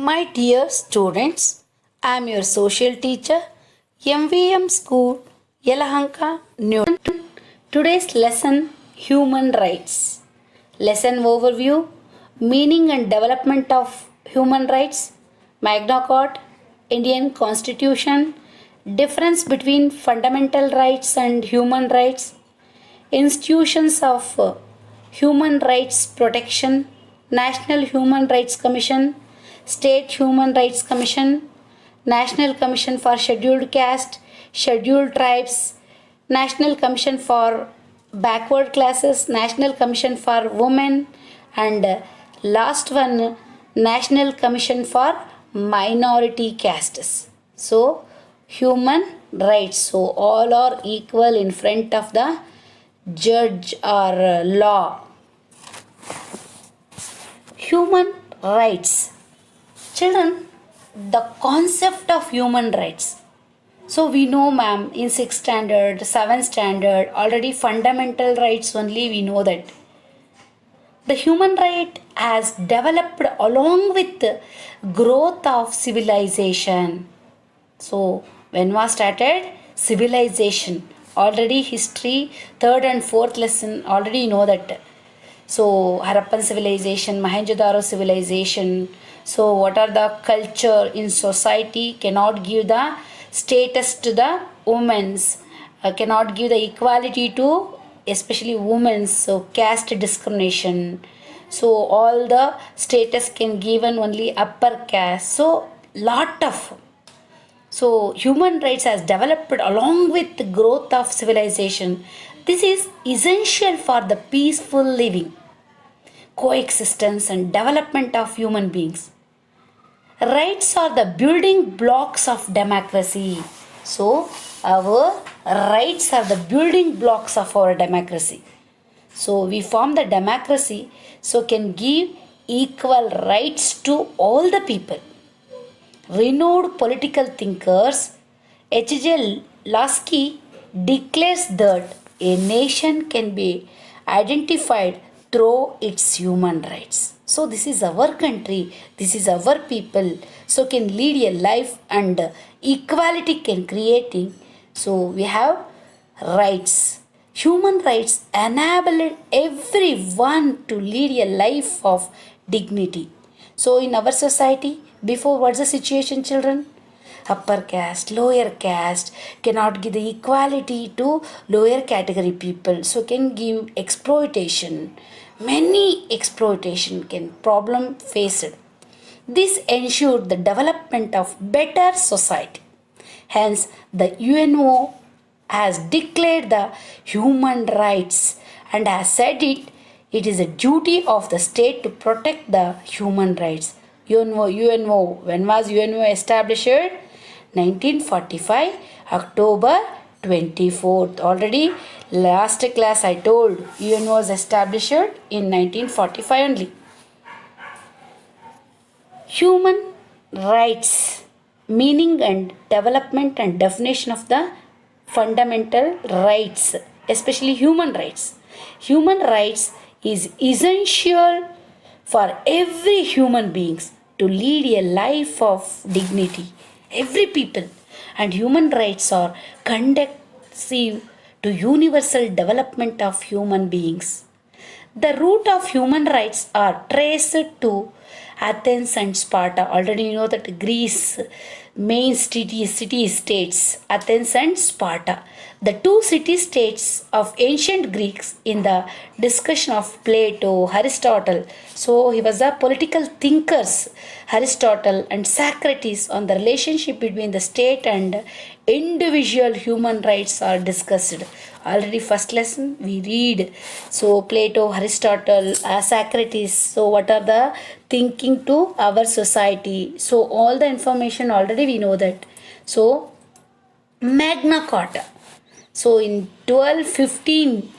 My dear students, I am your social teacher, MVM School, Yelahanka, New. Today's lesson, Human Rights. Lesson overview, meaning and development of human rights, Magna Carta, Indian Constitution, difference between fundamental rights and human rights, institutions of human rights protection, National Human Rights Commission, State Human Rights Commission, National Commission for Scheduled Caste, Scheduled Tribes, National Commission for Backward Classes, National Commission for Women, and last one, National Commission for Minority Castes. So, human rights. So, all are equal in front of the judge or law. Human rights. Children, the concept of human rights. So we know, ma'am, in 6th standard, 7th standard, already fundamental rights only we know that. The human right has developed along with the growth of civilization. So when was started? Civilization. Already history, 3rd and 4th lesson, already know that. So Harappan civilization, Mohenjo-daro civilization. So what are the culture in society cannot give the status to the women's, cannot give the equality to especially women's. So caste discrimination. So all the status can given only upper caste. So lot of. So human rights has developed along with the growth of civilization. This is essential for the peaceful living, coexistence and development of human beings. Rights are the building blocks of democracy. So our rights are the building blocks of our democracy. So we form the democracy so can give equal rights to all the people. Renowned political thinkers H.J. Lasky declares that a nation can be identified through its human rights. So this is our country, this is our people, so can lead a life and equality can creating. So we have rights. Human rights enable everyone to lead a life of dignity. So in our society, before what's the situation, children? Upper caste, lower caste cannot give the equality to lower category people. So can give exploitation. Many exploitation can problem faced. This ensured the development of better society. Hence, the UNO has declared the human rights and has said it is a duty of the state to protect the human rights. UNO, when was UNO established? 1945, October 24th. Already last class I told UN was established in 1945 only. Human rights, meaning and development and definition of the fundamental rights, especially human rights. Human rights is essential for every human beings to lead a life of dignity. Every people, and human rights are conducive to universal development of human beings. The root of human rights are traced to Athens and Sparta. Already you know that Greece, main city states, Athens and Sparta. The two city states of ancient Greeks in the discussion of Plato, Aristotle. So he was a political thinkers, Aristotle and Socrates, on the relationship between the state and individual human rights are discussed. Already first lesson we read. So Plato, Aristotle, Socrates. So what are the thinking to our society? So all the information already we know that. So Magna Carta. So in 1215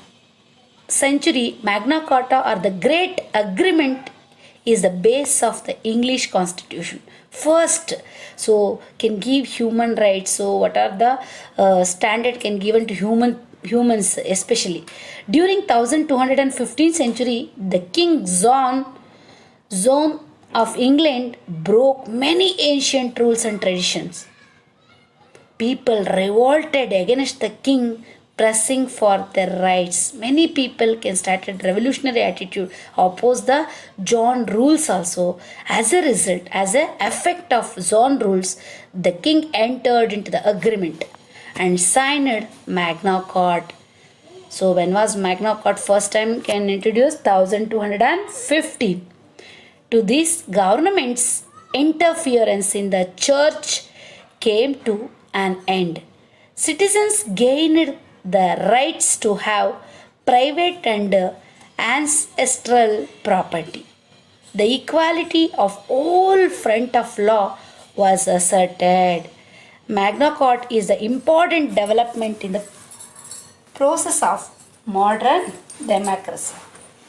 century, Magna Carta or the Great Agreement is the base of the English Constitution. First, so can give human rights. So what are the standard can given to humans especially during 1215th century? The King John of England broke many ancient rules and traditions. People revolted against the king pressing for their rights. Many people can started revolutionary attitude, oppose the John rules also. As a result, as a effect of John rules, the king entered into the agreement and signed Magna Carta. So when was Magna Carta first time can introduce? 1215. To this government's interference in the church came to an end. Citizens gained the rights to have private and ancestral property. The equality of all front of law was asserted. Magna Carta is the important development in the process of modern democracy.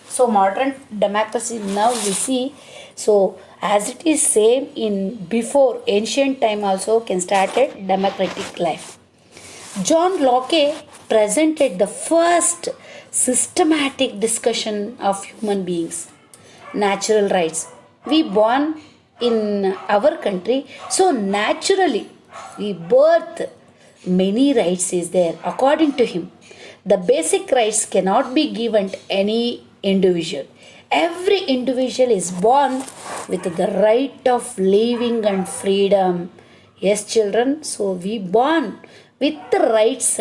So modern democracy now we see, so as it is same in before ancient time also can start a democratic life. John Locke presented the first systematic discussion of human beings, natural rights. We born in our country, so naturally we birth many rights is there according to him. The basic rights cannot be given to any individual. Every individual is born with the right of living and freedom. Yes, children, so we born with the rights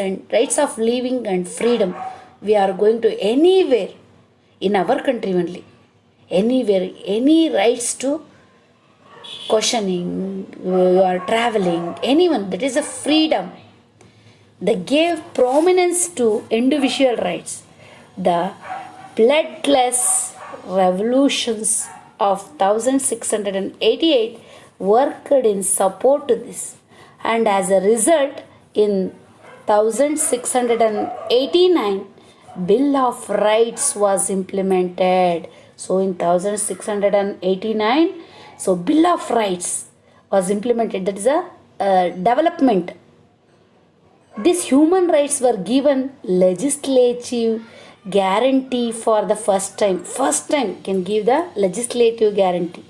of living and freedom. We are going to anywhere in our country only. Anywhere, any rights to questioning, you are traveling, anyone, that is a freedom. They gave prominence to individual rights. The bloodless revolutions of 1688 worked in support to this, and as a result in 1689 Bill of Rights was implemented. So in 1689, so Bill of Rights was implemented. That is a development. These human rights were given legislative guarantee for the first time. First time can give the legislative guarantee.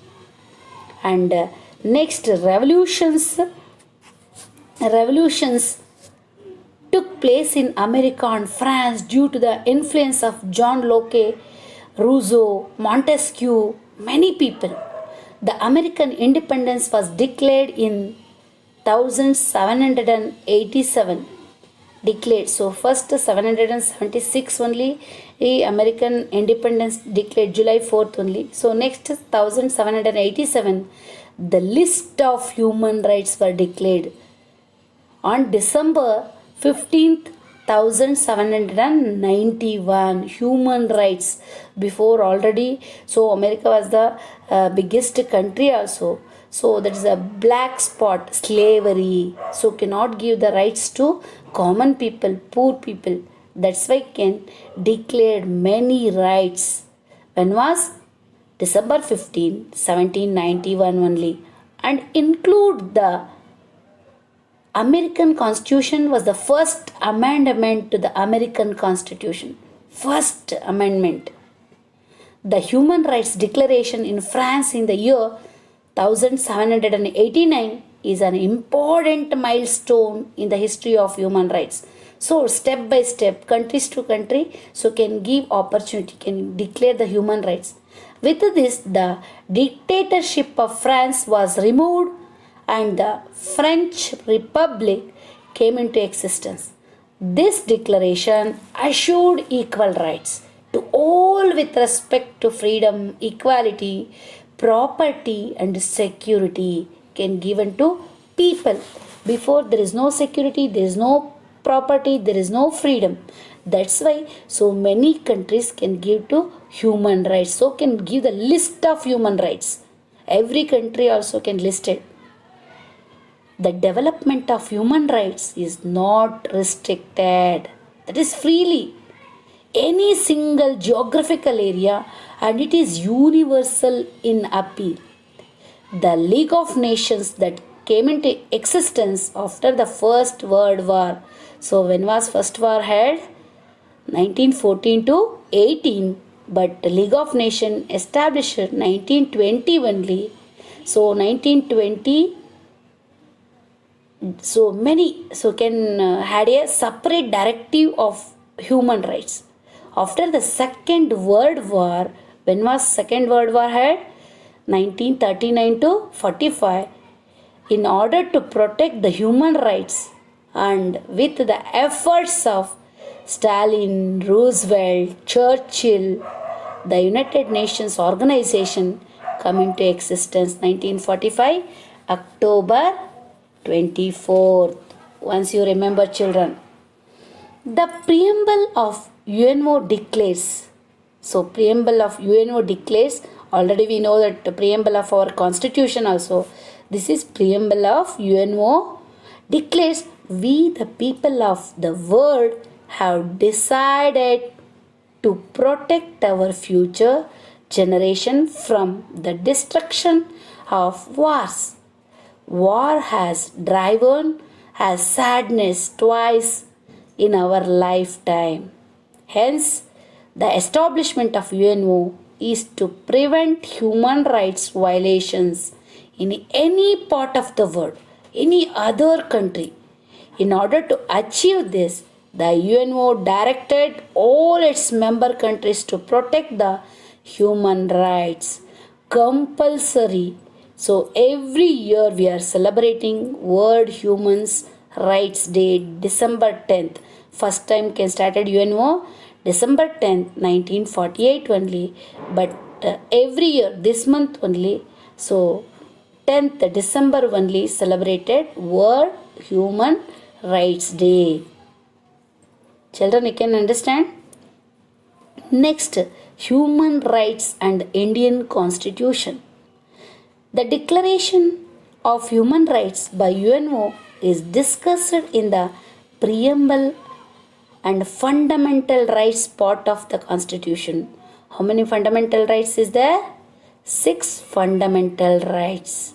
And next revolutions took place in America and France due to the influence of John Locke, Rousseau, Montesquieu, many people. The American independence was declared in 1787. Declared. So first 776 only American independence declared July 4th only. So next 1787 the list of human rights were declared. On December 15th 1791 human rights before already. So America was the biggest country also. So that is a black spot, slavery. So cannot give the rights to common people, poor people. That's why can declared many rights. When was? December 15, 1791 only. And include the American Constitution was the first amendment to the American Constitution. First amendment. The Human Rights Declaration in France in the year 1789 is an important milestone in the history of human rights. So step by step, countries to country, so can give opportunity, can declare the human rights. With this, the dictatorship of France was removed and the French Republic came into existence. This declaration assured equal rights to all with respect to freedom, equality, property and security can given to people. Before there is no security, there is no property, there is no freedom. That's why so many countries can give to human rights. So can give the list of human rights. Every country also can list it. The development of human rights is not restricted. That is freely. Any single geographical area, and it is universal in appeal. The League of Nations that came into existence after the First World War. So when was First War held? 1914 to 18. but the League of Nations established 1920 only. So 1920, so many can had a separate directive of human rights. After the Second World War, when was Second World War had? 1939 to 45. In order to protect the human rights and with the efforts of Stalin, Roosevelt, Churchill, the United Nations organization come into existence 1945 October 24th. Once you remember, children, the preamble of UNO declares. So preamble of UNO declares, already we know that the preamble of our constitution also. This is preamble of UNO declares, we the people of the world have decided to protect our future generation from the destruction of wars. War has driven us sadness twice in our lifetime. Hence, the establishment of UNO is to prevent human rights violations in any part of the world, any other country. In order to achieve this, the UNO directed all its member countries to protect the human rights. Compulsory. So every year we are celebrating World Humans Rights Day, December 10th. First time can started UNO December 10th, 1948 only. But every year this month only. So 10th December only celebrated World Human Rights Day. Children, you can understand? Next, human rights and Indian Constitution. The Declaration of Human Rights by UNO is discussed in the preamble and fundamental rights part of the Constitution. How many fundamental rights is there? 6 fundamental rights.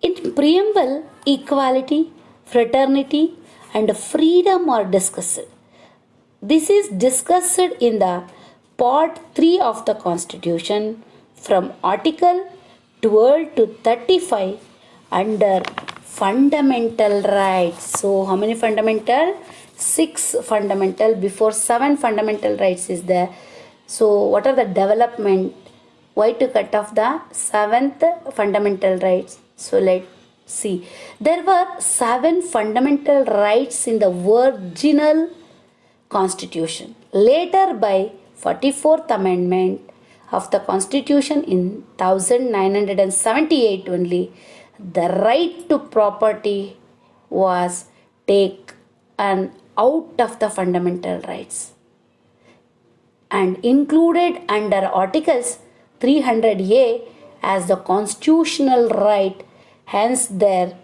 In preamble, equality, fraternity, and freedom are discussed. This is discussed in the part 3 of the Constitution from Article 12 to 35 under fundamental rights. So, how many fundamental? 6 fundamental. Before 7 fundamental rights is there. So, what are the development? Why to cut off the 7th fundamental rights? So, let's see. There were 7 fundamental rights in the original Constitution. Later, by 44th Amendment of the Constitution in 1978 only, the right to property was taken out of the fundamental rights and included under Articles 300A as the constitutional right. Hence, there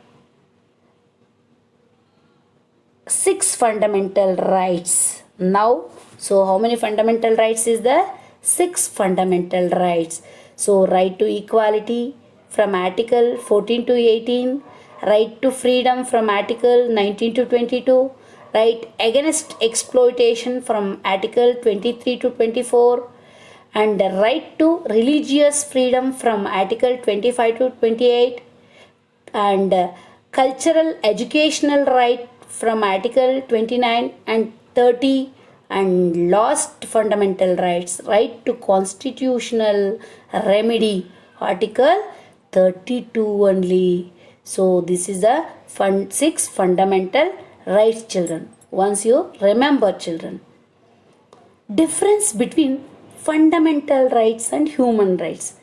6 fundamental rights. Now, so how many fundamental rights is there? 6 fundamental rights. So, right to equality from Article 14 to 18, right to freedom from Article 19 to 22, right against exploitation from Article 23 to 24, and the right to religious freedom from Article 25 to 28, and cultural educational right from Article 29 and 30, and lost fundamental rights, right to constitutional remedy, Article 32 only. So this is the 6 fundamental rights, children. Once you remember, children. Difference between fundamental rights and human rights.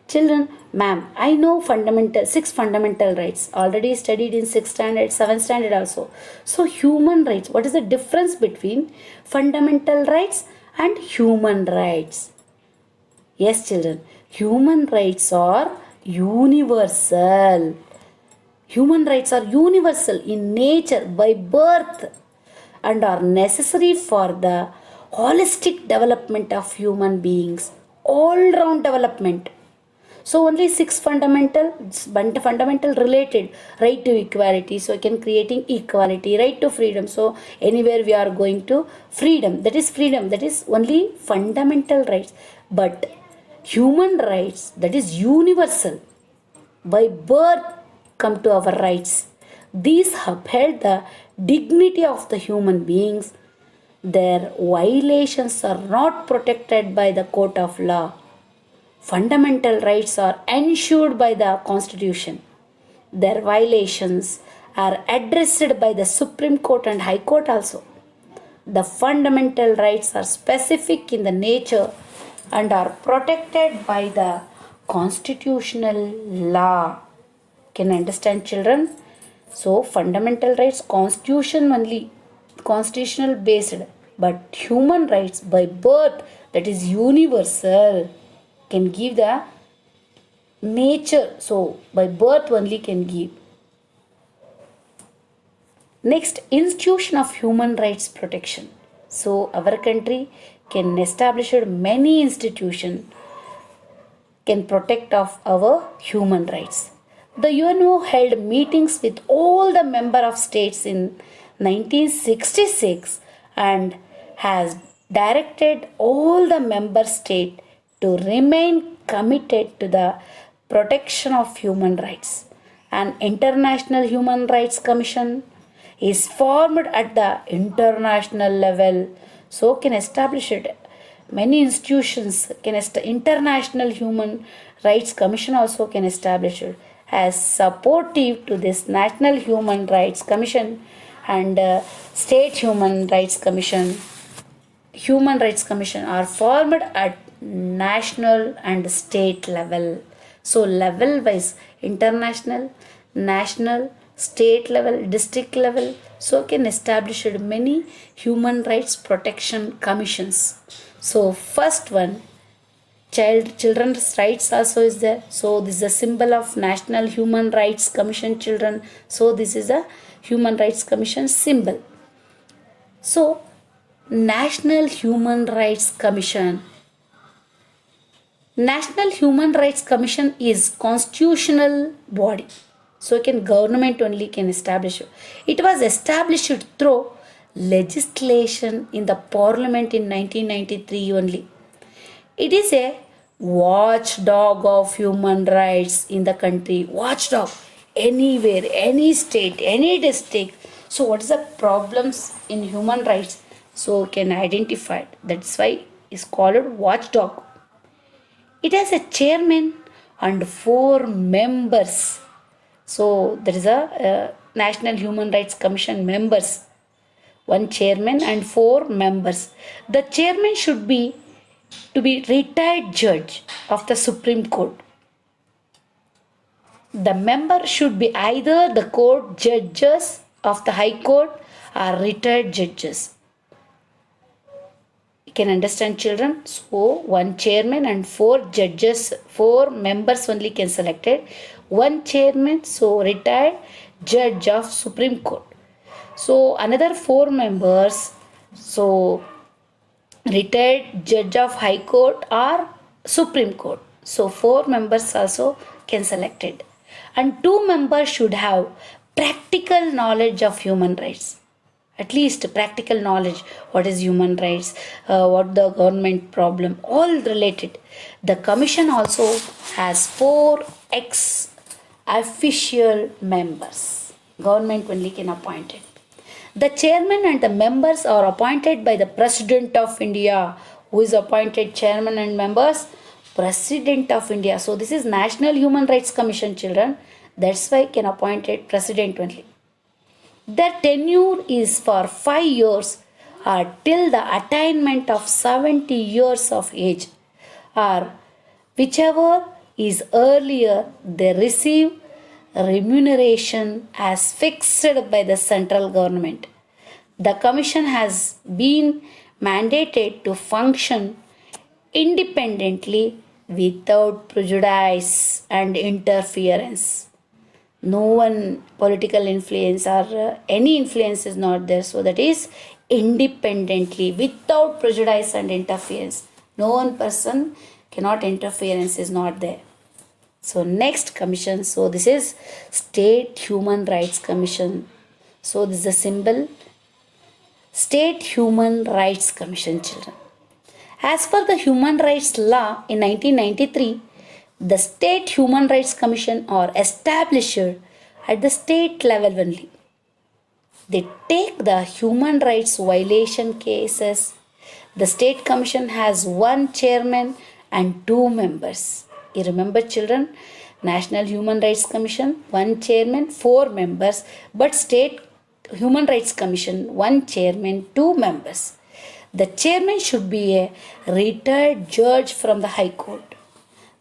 Children, ma'am, I know 6 fundamental rights. Already studied in 6th standard, 7th standard also. So human rights, what is the difference between fundamental rights and human rights? Yes, children, human rights are universal. Human rights are universal in nature by birth and are necessary for the holistic development of human beings, all round development. So only six fundamental related: right to equality. So again creating equality, right to freedom. So anywhere we are going to freedom. That is freedom. That is only fundamental rights. But human rights, that is universal. By birth come to our rights. These upheld the dignity of the human beings. Their violations are not protected by the court of law. Fundamental rights are ensured by the Constitution. Their violations are addressed by the Supreme Court and High Court also. The fundamental rights are specific in the nature and are protected by the constitutional law. Can you understand, children? So fundamental rights, constitution only, constitutional based, but human rights by birth, that is universal, can give the nature. So by birth only can give. Next, institution of human rights protection. So our country can establish many institutions can protect of our human rights. The UNO held meetings with all the member of states in 1966 and has directed all the member states to remain committed to the protection of human rights. An International Human Rights Commission is formed at the international level, so can establish it. Many institutions can International Human Rights Commission also can establish it as supportive to this National Human Rights Commission and State Human Rights Commission. Human Rights Commission are formed at national and state level. So level wise, international, national, state level, district level, so can establish many human rights protection commissions. So first one, children's rights also is there. So this is a symbol of National Human Rights Commission, children. So this is a Human Rights Commission symbol. So National Human Rights Commission. National Human Rights Commission is constitutional body. So can government only can establish it. It was established through legislation in the parliament in 1993 only. It is a watchdog of human rights in the country. Watchdog anywhere, any state, any district. So what is the problems in human rights? So can identify it. That's why it's called watchdog. It has a chairman and 4 members. So there is a National Human Rights Commission members, 1 chairman and 4 members. The chairman should be to be retired judge of the Supreme Court. The member should be either the court judges of the High Court or retired judges. You can understand, children? So 1 chairman and 4 judges, 4 members only can selected. 1 chairman, so retired judge of Supreme Court. So another 4 members, so retired judge of High Court or Supreme Court. So 4 members also can selected. And 2 members should have practical knowledge of human rights. At least practical knowledge, what is human rights, what the government problem, all related. The commission also has 4 ex-official members. Government only can appoint it. The chairman and the members are appointed by the President of India. Who is appointed chairman and members? President of India. So this is National Human Rights Commission, children. That's why can appoint it President only. Their tenure is for 5 years or till the attainment of 70 years of age, or whichever is earlier they receive remuneration as fixed by the central government. The commission has been mandated to function independently without prejudice and interference. No one political influence or any influence is not there. So that is independently without prejudice and interference. No one person cannot interference is not there. So next commission, so this is State Human Rights Commission. So this is the symbol, State Human Rights Commission, children. As per the Human Rights Law in 1993, the State Human Rights Commission are established at the state level only. They take the human rights violation cases. The State Commission has one chairman and two members. You remember, children, National Human Rights Commission, one chairman, four members, but State Human Rights Commission, one chairman, two members. The chairman should be a retired judge from the High Court.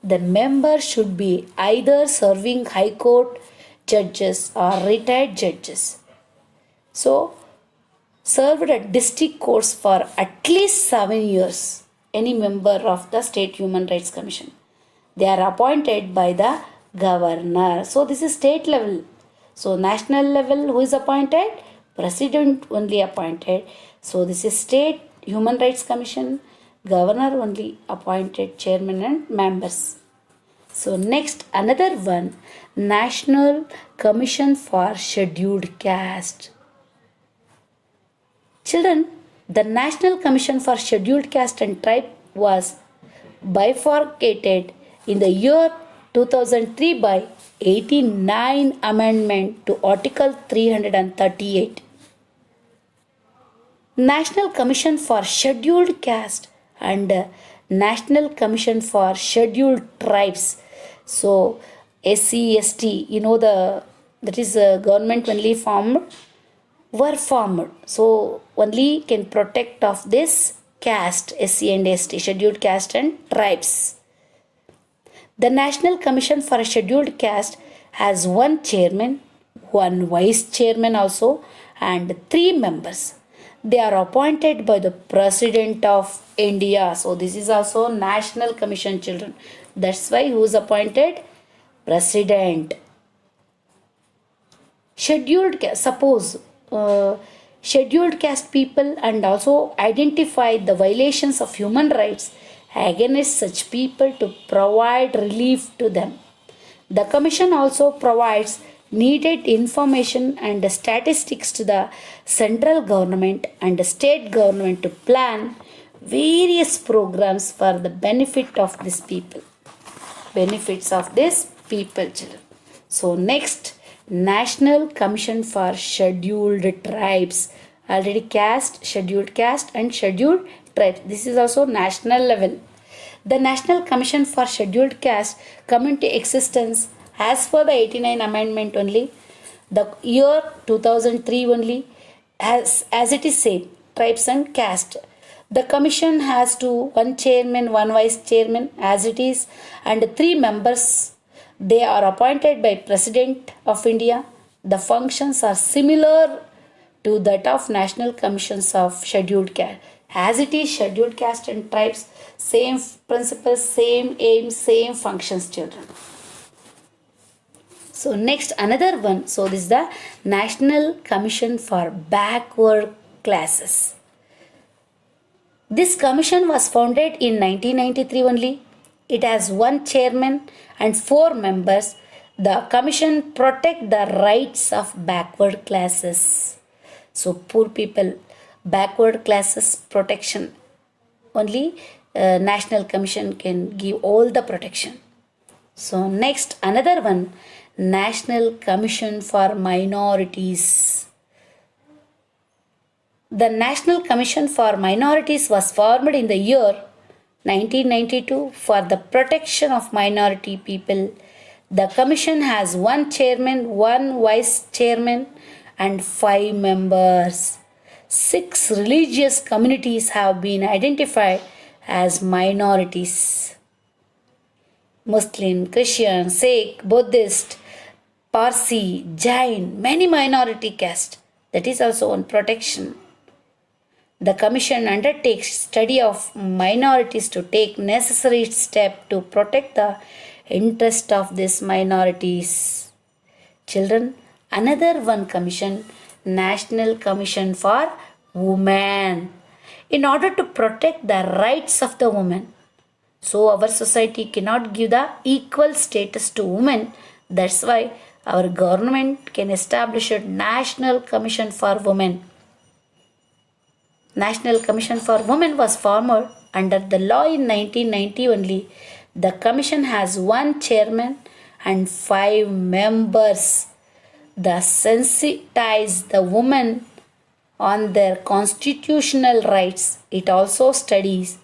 The member should be either serving High Court judges or retired judges. So, served at district courts for at least 7 years, any member of the State Human Rights Commission. They are appointed by the governor. So, this is state level. So, national level, who is appointed? President only appointed. So, this is State Human Rights Commission. Governor only appointed chairman and members. So, next, another one, National Commission for Scheduled Caste. Children, the National Commission for Scheduled Caste and Tribe was bifurcated in the year 2003 by 89 Amendment to Article 338. National Commission for Scheduled Caste and National Commission for Scheduled Tribes. So, SCST, that is government only formed, were formed. So, only can protect of this caste, SC and ST, Scheduled Caste and Tribes. The National Commission for Scheduled Caste has one chairman, one vice chairman also, and three members. They are appointed by the President of India. So this is also National Commission, children. That's why who is appointed? President. Scheduled caste, suppose scheduled caste people and also identify the violations of human rights against such people to provide relief to them. The Commission also provides needed information and statistics to the central government and the state government to plan various programs for the benefit of these people. Benefits of these people, children. So next, National Commission for Scheduled Tribes. Already scheduled caste and scheduled tribes. This is also national level. The National Commission for Scheduled Caste come into existence as per the 89 amendment only, the year 2003 only, as it is said, tribes and caste. The commission has one chairman, one vice chairman as it is, and three members. They are appointed by President of India. The functions are similar to that of National Commissions of Scheduled Caste. As it is Scheduled Caste and Tribes, same principles, same aims, same functions, children. So next, another one. So this is the National Commission for Backward Classes. This commission was founded in 1993 only. It has one chairman and four members. The commission protect the rights of backward classes. So poor people, backward classes protection. Only National Commission can give all the protection. So next, another one, National Commission for Minorities. The National Commission for Minorities was formed in the year 1992 for the protection of minority people. The commission has one chairman, one vice chairman, and 5 members. 6 religious communities have been identified as minorities: Muslim, Christian, Sikh, Buddhist, Parsi, Jain, many minority caste. That is also on protection. The commission undertakes study of minorities to take necessary steps to protect the interest of these minorities. Children, another one commission, National Commission for Women. In order to protect the rights of the women, So our society cannot give the equal status to women. That's why our government can establish a National Commission for Women. National Commission for Women was formed under the law in 1990 only. The commission has one chairman and 5 members. The sensitize the women on their constitutional rights. It also studies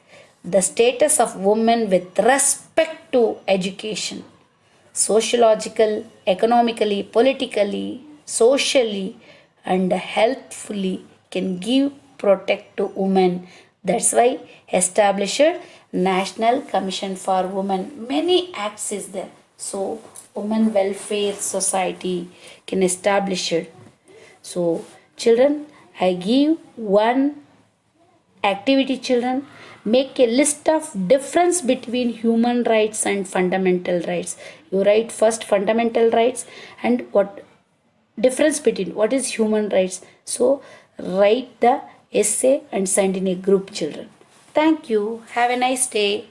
the status of women with respect to education, sociological, economically, politically, socially, and healthfully can give protect to women. That's why established National Commission for Women. Many acts is there. So Women Welfare Society can establish it. So children, I give one activity. Children, make a list of difference between human rights and fundamental rights. You write first fundamental rights and what difference between what is human rights. So write the essay and send in a group. Children, thank you, have a nice day.